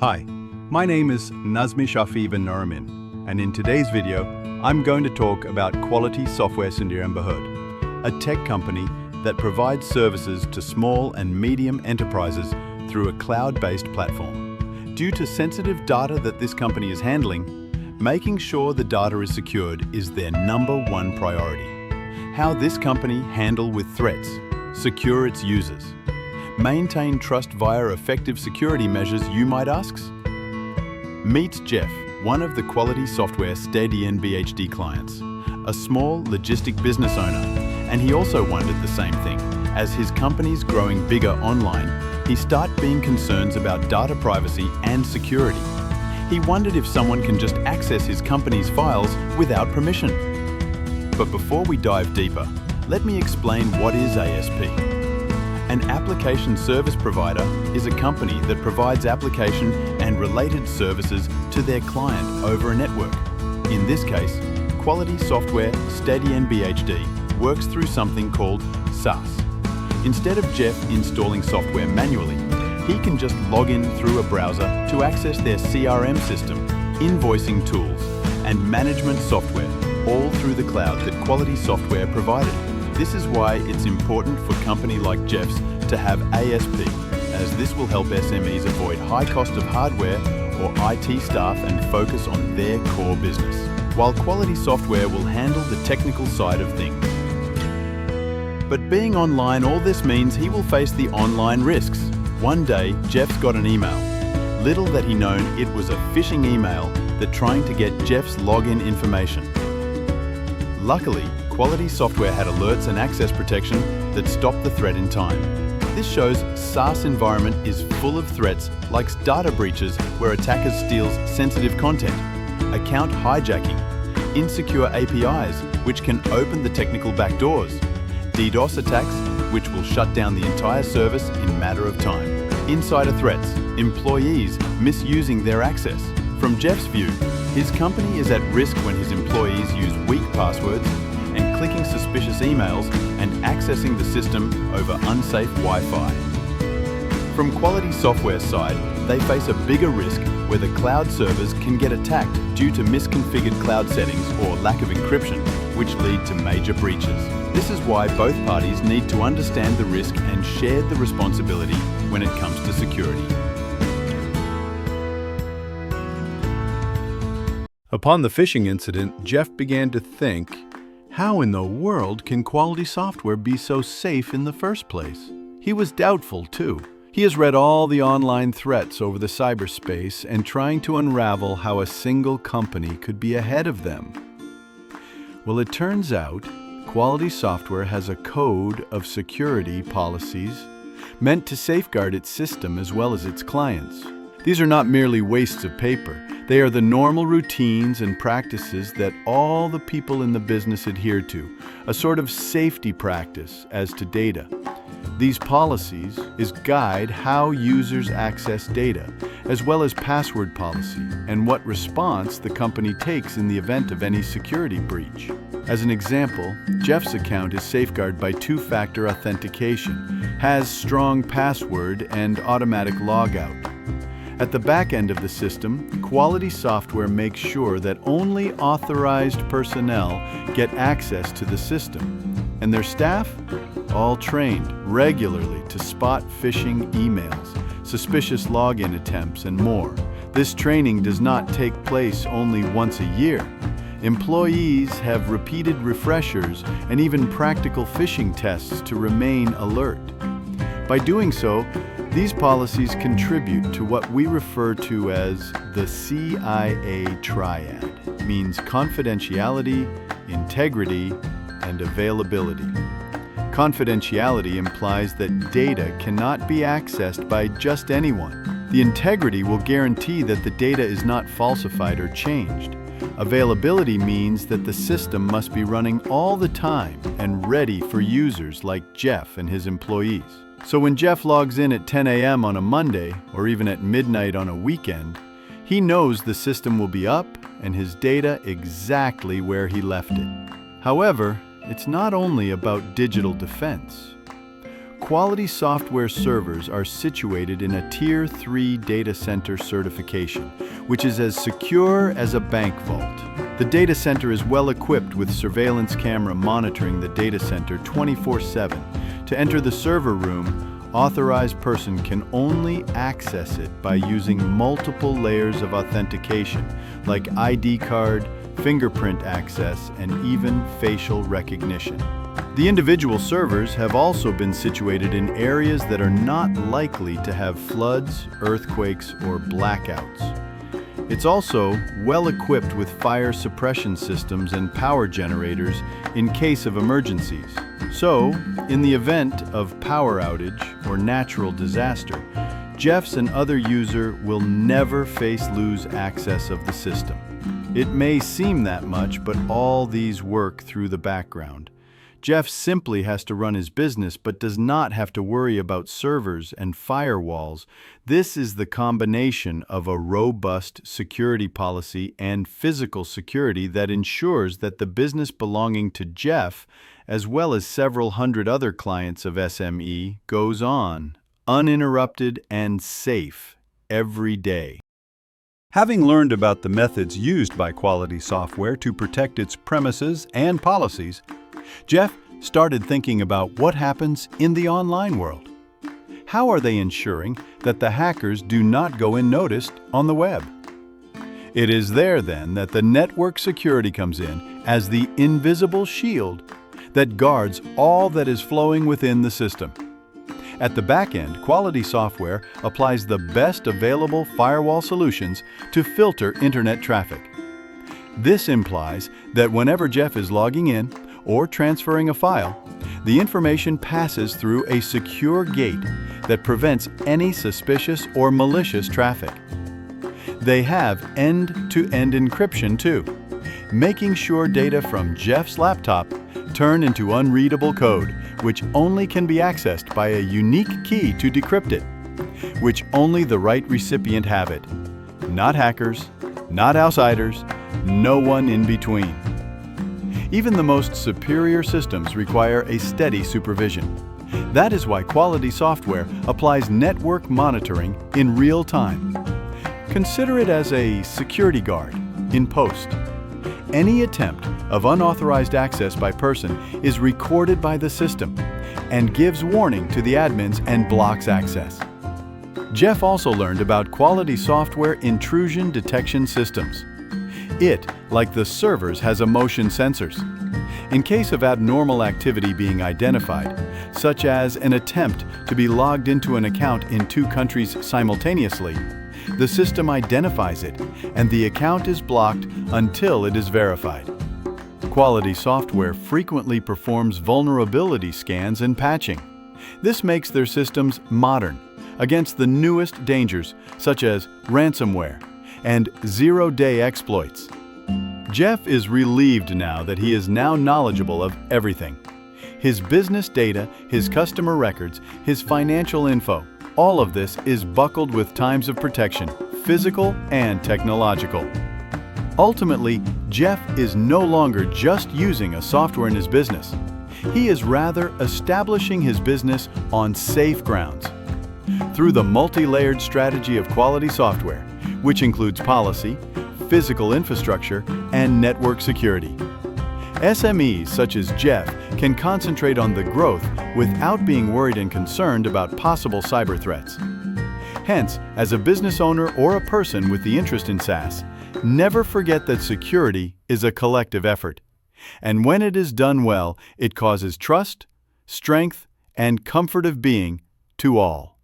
Hi, my name is NAZMI SYAFI bin Narimin, and in today's video, I'm going to talk about Quality Software Sendirian Berhad, a tech company that provides services to small and medium enterprises through a cloud-based platform. Due to sensitive data that this company is handling, making sure the data is secured is their #1 priority. How this company handle with threats, secure its users, maintain trust via effective security measures, you might ask? Meet Jeff, one of the Quality Software Sendirian BHD clients, a small logistic business owner, and he also wondered the same thing. As his company's growing bigger online, he started being concerns about data privacy and security. He wondered if someone can just access his company's files without permission. But before we dive deeper, let me explain what is ASP. An application service provider is a company that provides application and related services to their client over a network. In this case, Quality Software Sendirian BHD works through something called SaaS. Instead of Jeff installing software manually, he can just log in through a browser to access their CRM system, invoicing tools, and management software, all through the cloud that Quality Software provided. This is why it's important for a company like Jeff's to have ASP, as this will help SMEs avoid high cost of hardware or IT staff and focus on their core business, while Quality Software will handle the technical side of things. But being online, all this means he will face the online risks. One day, Jeff's got an email. Little that he known, it was a phishing email that trying to get Jeff's login information. Luckily, Quality Software had alerts and access protection that stopped the threat in time. This shows SaaS environment is full of threats like data breaches where attackers steals sensitive content, account hijacking, insecure APIs which can open the technical backdoors, DDoS attacks which will shut down the entire service in a matter of time, insider threats, employees misusing their access. From Jeff's view, his company is at risk when his employees use weak passwords and clicking suspicious emails and accessing the system over unsafe Wi-Fi. From Quality Software side, they face a bigger risk where the cloud servers can get attacked due to misconfigured cloud settings or lack of encryption, which lead to major breaches. This is why both parties need to understand the risk and share the responsibility when it comes to security. Upon the phishing incident, Jeff began to think, how in the world can Quality Software be so safe in the first place? He was doubtful too. He has read all the online threats over the cyberspace and trying to unravel how a single company could be ahead of them. Well, it turns out Quality Software has a code of security policies meant to safeguard its system as well as its clients. These are not merely wastes of paper. They are the normal routines and practices that all the people in the business adhere to, a sort of safety practice as to data. These policies guide how users access data, as well as password policy and what response the company takes in the event of any security breach. As an example, Jeff's account is safeguarded by two-factor authentication, has strong password and automatic logout. At the back end of the system, Quality Software makes sure that only authorized personnel get access to the system, and their staff, all trained regularly to spot phishing emails, suspicious login attempts, and more. This training does not take place only once a year. Employees have repeated refreshers and even practical phishing tests to remain alert. By doing so, these policies contribute to what we refer to as the CIA triad, means confidentiality, integrity, and availability. Confidentiality implies that data cannot be accessed by just anyone. The integrity will guarantee that the data is not falsified or changed. Availability means that the system must be running all the time and ready for users like Jeff and his employees. So when Jeff logs in at 10 a.m. on a Monday, or even at midnight on a weekend, he knows the system will be up and his data exactly where he left it. However, it's not only about digital defense. Quality software servers are situated in a Tier 3 data center certification, which is as secure as a bank vault. The data center is well equipped with surveillance camera monitoring the data center 24/7. To enter the server room, authorized person can only access it by using multiple layers of authentication, like ID card, fingerprint access, and even facial recognition. The individual servers have also been situated in areas that are not likely to have floods, earthquakes, or blackouts. It's also well equipped with fire suppression systems and power generators in case of emergencies. So, in the event of power outage or natural disaster, Jeffs and other users will never lose access of the system. It may seem that much, but all these work through the background. Jeff simply has to run his business but does not have to worry about servers and firewalls. This is the combination of a robust security policy and physical security that ensures that the business belonging to Jeff, as well as several hundred other clients of SME, goes on, uninterrupted and safe, every day. Having learned about the methods used by quality software to protect its premises and policies, Jeff started thinking about what happens in the online world. How are they ensuring that the hackers do not go unnoticed on the web? It is there then that the network security comes in as the invisible shield that guards all that is flowing within the system. At the back end, quality software applies the best available firewall solutions to filter internet traffic. This implies that whenever Jeff is logging in or transferring a file, the information passes through a secure gate that prevents any suspicious or malicious traffic. They have end-to-end encryption too, making sure data from Jeff's laptop turn into unreadable code, which only can be accessed by a unique key to decrypt it, which only the right recipient have it. Not hackers, not outsiders, no one in between. Even the most superior systems require a steady supervision. That is why quality software applies network monitoring in real time. Consider it as a security guard in post. Any attempt of unauthorized access by person is recorded by the system and gives warning to the admins and blocks access. Jeff also learned about quality software intrusion detection systems. It, like the servers, has motion sensors. In case of abnormal activity being identified, such as an attempt to be logged into an account in 2 countries simultaneously, the system identifies it and the account is blocked until it is verified. Quality software frequently performs vulnerability scans and patching. This makes their systems modern against the newest dangers such as ransomware and zero-day exploits. Jeff is relieved now that he is now knowledgeable of everything. His business data, his customer records, his financial info, all of this is buckled with times of protection, physical and technological. Ultimately, Jeff is no longer just using a software in his business. He is rather establishing his business on safe grounds. Through the multi-layered strategy of quality software, which includes policy, physical infrastructure, and network security. SMEs such as Jeff can concentrate on the growth without being worried and concerned about possible cyber threats. Hence, as a business owner or a person with the interest in SaaS, never forget that security is a collective effort. And when it is done well, it causes trust, strength, and comfort of being to all.